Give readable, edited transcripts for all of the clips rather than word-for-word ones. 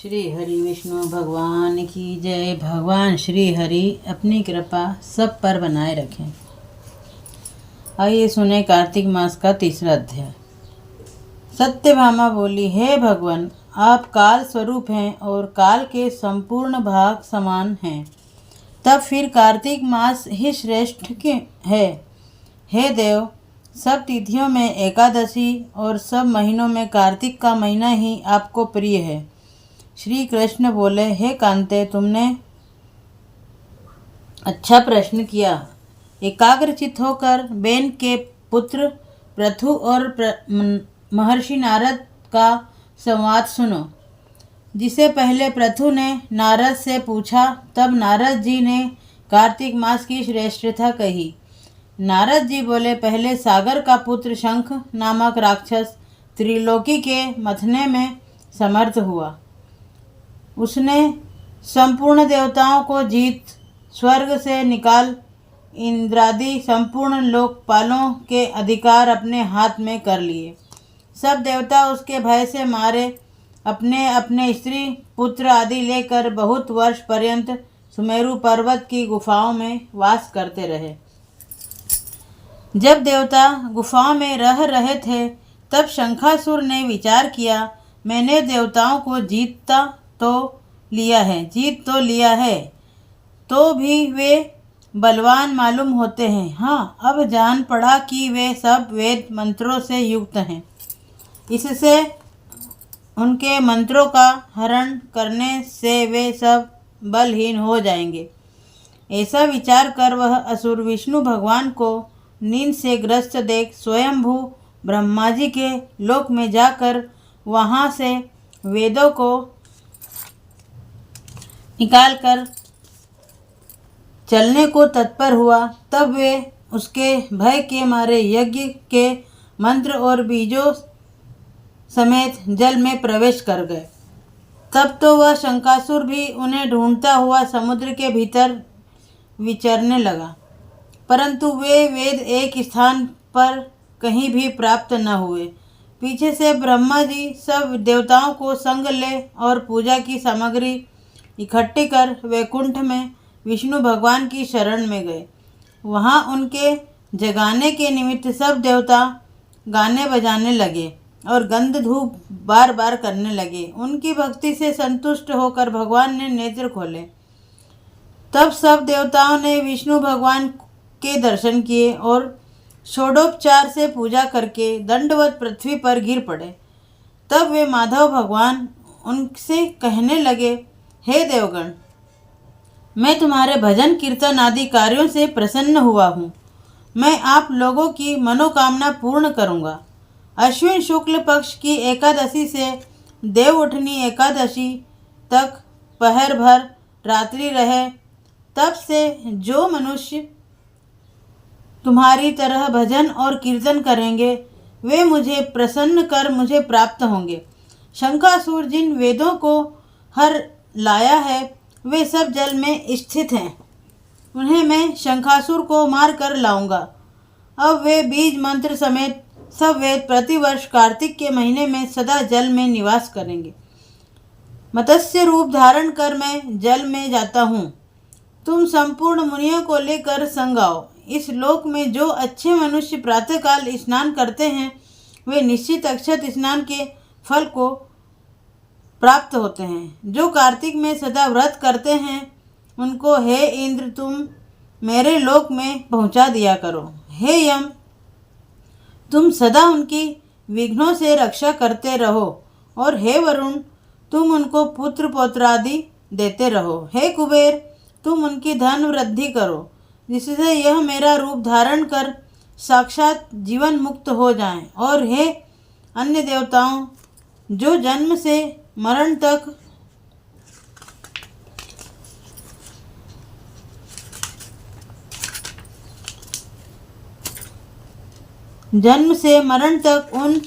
श्री हरि विष्णु भगवान की जय। भगवान श्री हरि अपनी कृपा सब पर बनाए रखें। आइए सुने कार्तिक मास का तीसरा अध्याय। सत्यभामा बोली, हे भगवान, आप काल स्वरूप हैं और काल के संपूर्ण भाग समान हैं, तब फिर कार्तिक मास ही श्रेष्ठ है। हे देव, सब तिथियों में एकादशी और सब महीनों में कार्तिक का महीना ही आपको प्रिय है। श्री कृष्ण बोले, हे कांते, तुमने अच्छा प्रश्न किया। एकाग्रचित होकर बेन के पुत्र पृथु और महर्षि नारद का संवाद सुनो। जिसे पहले पृथु ने नारद से पूछा, तब नारद जी ने कार्तिक मास की श्रेष्ठता कही। नारद जी बोले, पहले सागर का पुत्र शंख नामक राक्षस त्रिलोकी के मथने में समर्थ हुआ। उसने संपूर्ण देवताओं को जीत स्वर्ग से निकाल इंद्रादि संपूर्ण लोकपालों के अधिकार अपने हाथ में कर लिए। सब देवता उसके भय से मारे अपने अपने स्त्री पुत्र आदि लेकर बहुत वर्ष पर्यंत सुमेरु पर्वत की गुफाओं में वास करते रहे। जब देवता गुफाओं में रह रहे थे, तब शंखासुर ने विचार किया, मैंने देवताओं को जीत तो लिया है, तो भी वे बलवान मालूम होते हैं। हाँ, अब जान पड़ा कि वे सब वेद मंत्रों से युक्त हैं। इससे उनके मंत्रों का हरण करने से वे सब बलहीन हो जाएंगे। ऐसा विचार कर वह असुर विष्णु भगवान को नींद से ग्रस्त देख स्वयंभू ब्रह्मा जी के लोक में जाकर वहाँ से वेदों को निकालकर चलने को तत्पर हुआ। तब वे उसके भय के मारे यज्ञ के मंत्र और बीजों समेत जल में प्रवेश कर गए। तब तो वह शंकासुर भी उन्हें ढूंढता हुआ समुद्र के भीतर विचरने लगा, परंतु वे वेद एक स्थान पर कहीं भी प्राप्त न हुए। पीछे से ब्रह्मा जी सब देवताओं को संग ले और पूजा की सामग्री इकट्ठी कर वैकुंठ में विष्णु भगवान की शरण में गए। वहाँ उनके जगाने के निमित्त सब देवता गाने बजाने लगे और गंध धूप बार बार करने लगे। उनकी भक्ति से संतुष्ट होकर भगवान ने नेत्र खोले। तब सब देवताओं ने विष्णु भगवान के दर्शन किए और षोडोपचार से पूजा करके दंडवत पृथ्वी पर गिर पड़े। तब वे माधव भगवान उनसे कहने लगे, हे देवगण, मैं तुम्हारे भजन कीर्तन आदि कार्यों से प्रसन्न हुआ हूँ। मैं आप लोगों की मनोकामना पूर्ण करूँगा। अश्विन शुक्ल पक्ष की एकादशी से देव उठनी एकादशी तक पहर भर रात्रि रहे, तब से जो मनुष्य तुम्हारी तरह भजन और कीर्तन करेंगे, वे मुझे प्रसन्न कर मुझे प्राप्त होंगे। शंखासुर जिन वेदों को हर लाया है, वे सब जल में स्थित हैं। उन्हें मैं शंखासुर को मार कर लाऊंगा। अब वे बीज मंत्र समेत सब वेद प्रतिवर्ष कार्तिक के महीने में सदा जल में निवास करेंगे। मत्स्य रूप धारण कर मैं जल में जाता हूँ। तुम संपूर्ण मुनियों को लेकर संग आओ। इस लोक में जो अच्छे मनुष्य प्रातःकाल स्नान करते हैं, वे निश्चित अक्षत स्नान के फल को प्राप्त होते हैं। जो कार्तिक में सदा व्रत करते हैं, उनको हे इंद्र तुम मेरे लोक में पहुंचा दिया करो। हे यम, तुम सदा उनकी विघ्नों से रक्षा करते रहो। और हे वरुण, तुम उनको पुत्र पौत्र आदि देते रहो। हे कुबेर, तुम उनकी धन वृद्धि करो, जिससे यह मेरा रूप धारण कर साक्षात जीवन मुक्त हो जाएं। और हे अन्य देवताओं, जो जन्म से मरण तक उन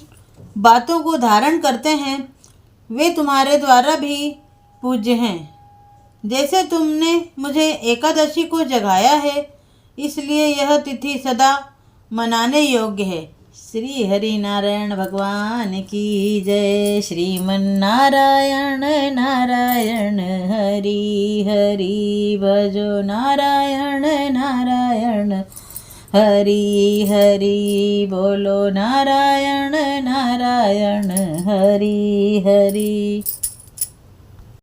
बातों को धारण करते हैं, वे तुम्हारे द्वारा भी पूज्य हैं। जैसे तुमने मुझे एकादशी को जगाया है, इसलिए यह तिथि सदा मनाने योग्य है। श्री हरि नारायण भगवान की जय। श्रीमन नारायण नारायण हरि हरि भजो नारायण नारायण हरि हरि बोलो नारायण नारायण हरि हरि।